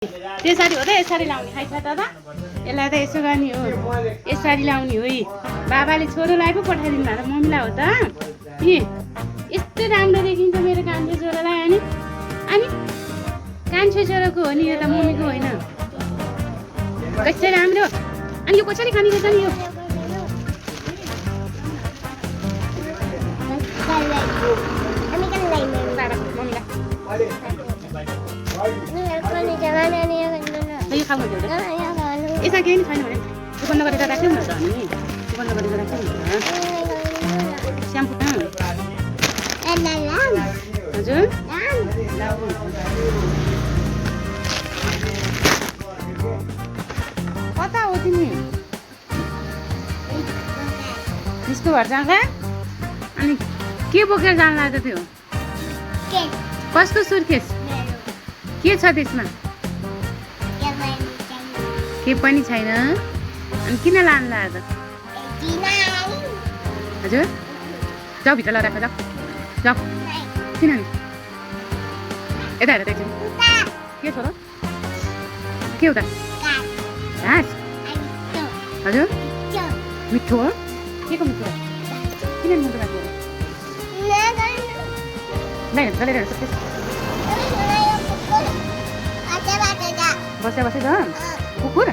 त्यसरी हो त यसरी लाउने खाइ छ दादा यसलाई त यसो गर्ने हो यसरी लाउने हो यी बाबाले छोरोलाई पो पठाइदिनु भएको मम्मीलाई हो त यी यस्तो राम्रो देखिन्छ मेरो कान्छो छोरालाई अनि अनि कान्छो छोराको हो नि यो त मम्मीको होइन कस्तो राम्रो अनि यो कसरी खाने रहेछ नि यो यो खाउँ यसमा केही नि छैन भने यो बन्द गरेर राख्यो नि त अनि बन्द गरेर राख्यो नि त स्याम्पू हजुर कता हो तिमी त्यसको घर जाँदा अनि के बोकेर जान लाग्दो थियो कस्तो सुर्खेस के छ त्यसमा के पनि छैन अनि किन लानु लाग्यो हजुर जाऊ भित्र लगाएर जाऊ जाऊ किन नि यता हेर एकछिन के छ र के हो त घाँस हजुर मिठो हो के को मिठो किन मिठो लाग्यो चलेर बसे बसे जाऊ कुकुर